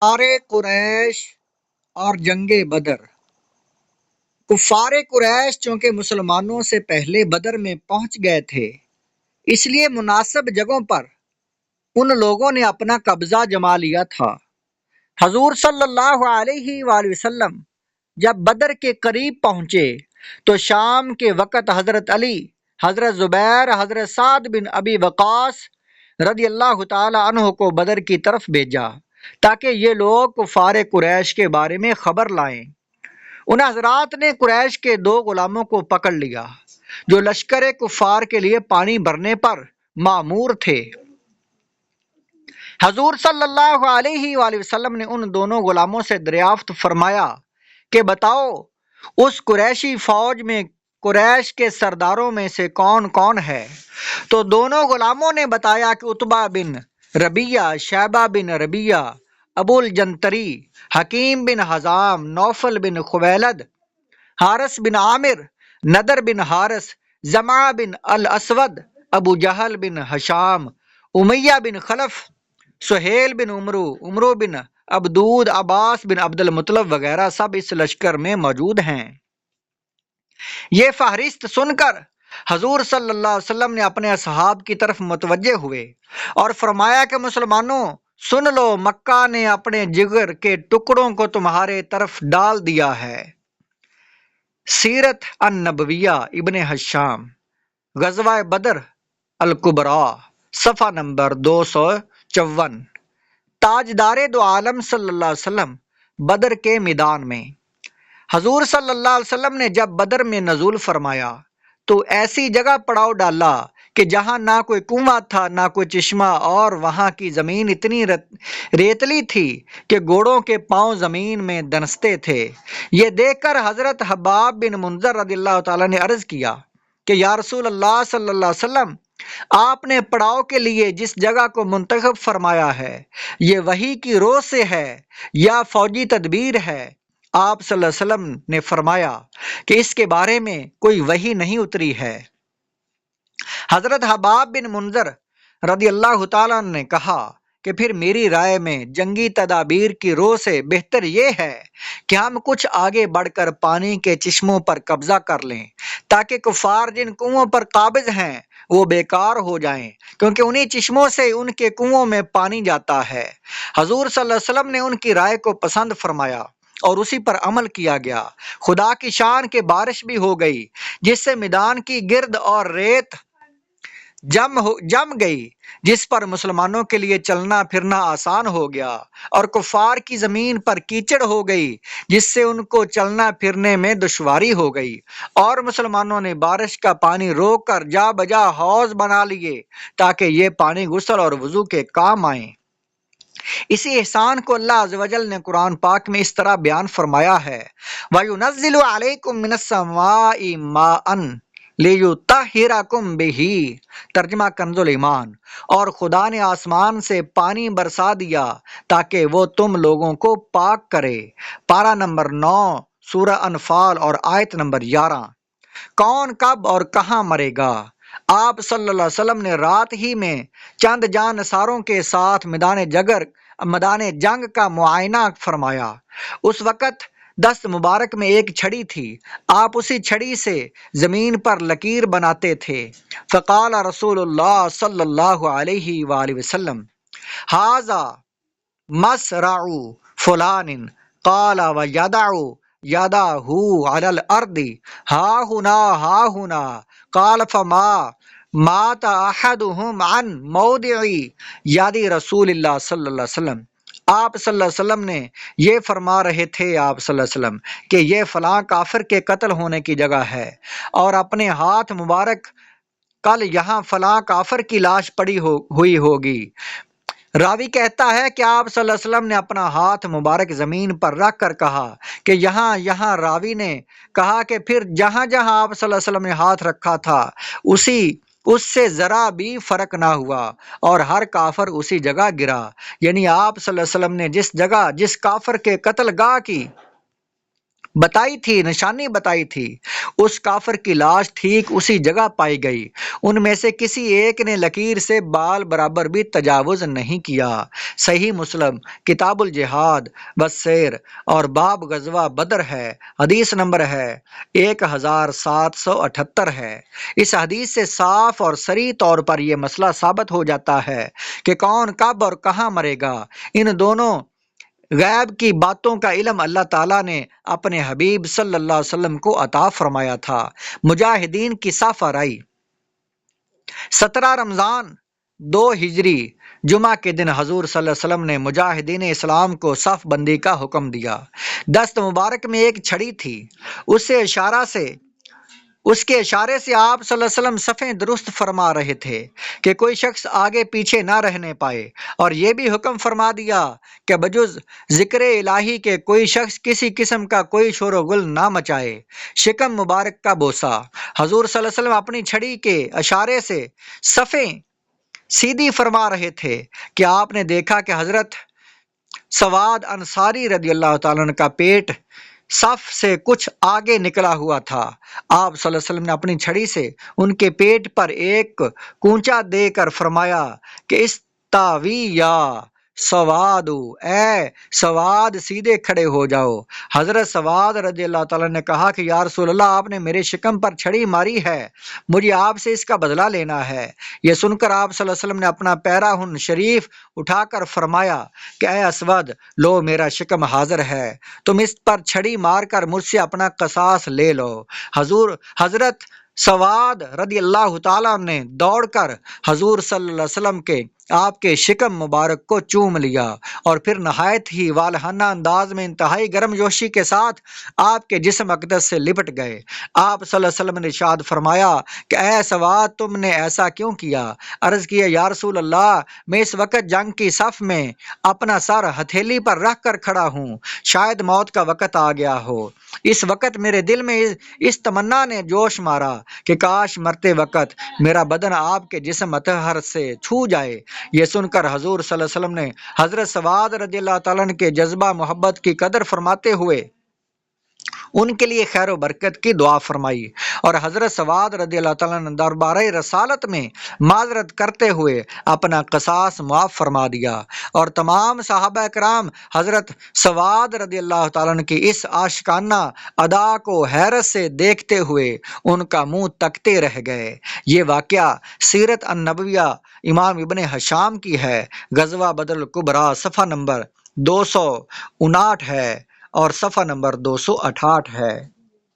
کفار قریش اور جنگ بدر۔ کفار قریش چونکہ مسلمانوں سے پہلے بدر میں پہنچ گئے تھے، اس لیے مناسب جگہوں پر ان لوگوں نے اپنا قبضہ جما لیا تھا۔ حضور صلی اللہ علیہ وآلہ وسلم جب بدر کے قریب پہنچے تو شام کے وقت حضرت علی، حضرت زبیر، حضرت سعد بن ابی وقاص رضی اللہ تعالی عنہ کو بدر کی طرف بھیجا تاکہ یہ لوگ کفار قریش کے بارے میں خبر لائیں۔ ان حضرات نے قریش کے 2 غلاموں کو پکڑ لیا جو لشکر کفار کے لیے پانی بھرنے پر مامور تھے۔ حضور صلی اللہ علیہ وآلہ وسلم نے ان دونوں غلاموں سے دریافت فرمایا کہ بتاؤ اس قریشی فوج میں قریش کے سرداروں میں سے کون کون ہے؟ تو دونوں غلاموں نے بتایا کہ عتبہ بن ربیعہ، شیبہ بن ربیعہ، ابو الجنتری، حکیم بن حزام، نوفل بن خویلد، حارث بن عامر، ندر بن حارث، زمعہ بن الاسود، ابو جہل بن حشام، امیہ بن خلف، سہیل بن عمرو بن عبدود، عباس بن عبد المطلب وغیرہ سب اس لشکر میں موجود ہیں۔ یہ فہرست سن کر حضور صلی اللہ علیہ وسلم نے اپنے اصحاب کی طرف متوجہ ہوئے اور فرمایا کہ مسلمانوں سن لو، مکہ نے اپنے جگر کے ٹکڑوں کو تمہارے طرف ڈال دیا ہے۔ سیرت النبویہ ابن حشام، غزوہ بدر الکبریٰ، صفحہ نمبر 254۔ تاجدار دو عالم صلی اللہ علیہ وسلم بدر کے میدان میں۔ حضور صلی اللہ علیہ وسلم نے جب بدر میں نزول فرمایا تو ایسی جگہ پڑاؤ ڈالا کہ جہاں نہ کوئی کنواں تھا نہ کوئی چشمہ، اور وہاں کی زمین اتنی ریتلی تھی کہ گھوڑوں کے پاؤں زمین میں دنستے تھے۔ یہ دیکھ کر حضرت حباب بن منذر رضی اللہ تعالیٰ نے عرض کیا کہ یا رسول اللہ صلی اللہ علیہ وسلم، آپ نے پڑاؤ کے لیے جس جگہ کو منتخب فرمایا ہے یہ وحی کی روح سے ہے یا فوجی تدبیر ہے؟ آپ صلی اللہ علیہ وسلم نے فرمایا کہ اس کے بارے میں کوئی وحی نہیں اتری ہے۔ حضرت حباب بن منذر رضی اللہ تعالیٰ نے کہا کہ پھر میری رائے میں جنگی تدابیر کی روح سے بہتر یہ ہے کہ ہم کچھ آگے بڑھ کر پانی کے چشموں پر قبضہ کر لیں تاکہ کفار جن کنووں پر قابض ہیں وہ بیکار ہو جائیں، کیونکہ انہی چشموں سے ان کے کنووں میں پانی جاتا ہے۔ حضور صلی اللہ علیہ وسلم نے ان کی رائے کو پسند فرمایا اور اسی پر عمل کیا گیا۔ خدا کی شان کے بارش بھی ہو گئی جس سے میدان کی گرد اور ریت جم گئی، جس پر مسلمانوں کے لیے چلنا پھرنا آسان ہو گیا، اور کفار کی زمین پر کیچڑ ہو گئی جس سے ان کو چلنا پھرنے میں دشواری ہو گئی، اور مسلمانوں نے بارش کا پانی روک کر جا بجا حوض بنا لیے تاکہ یہ پانی غسل اور وضو کے کام آئیں۔ اسی احسان کو اللہ عز و جل نے قرآن پاک میں اس طرح بیان فرمایا ہے، وَيُنَزِّلُ عَلَيْكُم مِّنَ السَّمَاءِ مَاءً لِيُطَہِّرَكُم بِهِ، ترجمہ کنز ایمان، اور خدا نے آسمان سے پانی برسا دیا تاکہ وہ تم لوگوں کو پاک کرے۔ پارہ نمبر 9 سورہ انفال اور آیت نمبر 11۔ کون کب اور کہاں مرے گا؟ آپ صلی اللہ علیہ وسلم نے رات ہی میں چند جانثاروں کے ساتھ میدان جنگ کا معائنہ فرمایا۔ اس وقت دست مبارک میں ایک چھڑی تھی، آپ اسی چھڑی سے زمین پر لکیر بناتے تھے۔ فقال رسول اللہ صلی اللہ علیہ وآلہ وسلم ھذا مصرع فلان قال ویدع یدہ علی الارض ہا ہنا قال فما مات احدہم عن موضع ید رسول اللہ صلی اللہ علیہ وسلم۔ آپ صلی اللہ علیہ وسلم نے یہ فرما رہے تھے آپ صلی اللہ علیہ وسلم کہ یہ فلاں کافر کے قتل ہونے کی جگہ ہے، اور اپنے ہاتھ مبارک کل یہاں فلاں کافر کی لاش پڑی ہوئی ہوگی۔ راوی کہتا ہے کہ آپ صلی اللہ علیہ وسلم نے اپنا ہاتھ مبارک زمین پر رکھ کر کہا کہ یہاں۔ راوی نے کہا کہ پھر جہاں جہاں آپ صلی اللہ علیہ وسلم نے ہاتھ رکھا تھا اس سے ذرا بھی فرق نہ ہوا، اور ہر کافر اسی جگہ گرا۔ یعنی آپ صلی اللہ علیہ وسلم نے جس جگہ جس کافر کے قتل گاہ کی بتائی تھی، نشانی بتائی تھی، اس کافر کی لاش ٹھیک اسی جگہ پائی گئی۔ ان میں سے کسی ایک نے لکیر سے بال برابر بھی تجاوز نہیں کیا۔ صحیح مسلم کتاب الجہاد والسیر اور باب غزوہ بدر ہے، حدیث نمبر ہے 1778 ہے۔ اس حدیث سے صاف اور صریح طور پر یہ مسئلہ ثابت ہو جاتا ہے کہ کون کب اور کہاں مرے گا۔ ان دونوں غیب کی باتوں کا علم اللہ تعالیٰ نے اپنے حبیب صلی اللہ علیہ وسلم کو عطا فرمایا تھا۔ مجاہدین کی صف آرائی 17 رمضان 2 ہجری جمعہ کے دن حضور صلی اللہ علیہ وسلم نے مجاہدین اسلام کو صف بندی کا حکم دیا۔ دست مبارک میں ایک چھڑی تھی، اس کے اشارے سے آپ صلی اللہ علیہ وسلم صفیں درست فرما رہے تھے کہ کوئی شخص آگے پیچھے نہ رہنے پائے، اور یہ بھی حکم فرما دیا کہ بجز ذکر الہی کے کوئی شخص کسی قسم کا کوئی شور و غل نہ مچائے۔ شکم مبارک کا بوسہ۔ حضور صلی اللہ علیہ وسلم اپنی چھڑی کے اشارے سے صفیں سیدھی فرما رہے تھے کہ آپ نے دیکھا کہ حضرت سواد انصاری رضی اللہ تعالیٰ عنہ کا پیٹ صف سے کچھ آگے نکلا ہوا تھا۔ آپ صلی اللہ علیہ وسلم نے اپنی چھڑی سے ان کے پیٹ پر ایک کونچا دے کر فرمایا کہ استوی یا سواد، اے سواد سیدھے کھڑے ہو جاؤ۔ حضرت سواد رضی اللہ تعالیٰ نے کہا کہ یا رسول اللہ، آپ نے میرے شکم پر چھڑی ماری ہے، مجھے آپ سے اس کا بدلہ لینا ہے۔ یہ سن کر آپ صلی اللہ علیہ وسلم نے اپنا پیراہن شریف اٹھا کر فرمایا کہ اے اسود، لو میرا شکم حاضر ہے، تم اس پر چھڑی مار کر مجھ سے اپنا قصاص لے لو۔ حضرت سواد رضی اللہ تعالیٰ نے دوڑ کر حضور صلی اللہ علیہ وسلم کے آپ کے شکم مبارک کو چوم لیا، اور پھر نہایت ہی والہانہ انداز میں انتہائی گرم جوشی کے ساتھ آپ کے جسم اقدس سے لپٹ گئے۔ آپ صلی اللہ علیہ وسلم نے ارشاد فرمایا کہ اے سواد، تم نے ایسا کیوں کیا؟ عرض کیا یا رسول اللہ، میں اس وقت جنگ کی صف میں اپنا سر ہتھیلی پر رکھ کر کھڑا ہوں، شاید موت کا وقت آ گیا ہو۔ اس وقت میرے دل میں اس تمنا نے جوش مارا کہ کاش مرتے وقت میرا بدن آپ کے جسم اطہر سے چھو جائے۔ یہ سن کر حضور صلی اللہ علیہ وسلم نے حضرت سواد رضی اللہ تعالیٰ عنہ کے جذبہ محبت کی قدر فرماتے ہوئے ان کے لیے خیر و برکت کی دعا فرمائی، اور حضرت سواد رضی اللہ تعالیٰ نے دربارہ رسالت میں معذرت کرتے ہوئے اپنا قصاص معاف فرما دیا، اور تمام صحابہ کرام حضرت سواد رضی اللہ تعالیٰ عنہ کی اس عاشقانہ ادا کو حیرت سے دیکھتے ہوئے ان کا منہ تکتے رہ گئے۔ یہ واقعہ سیرت النبویہ امام ابن ہشام کی ہے۔ غزوہ بدر الکبریٰ صفحہ نمبر 259 ہے اور صفحہ نمبر 268 ہے۔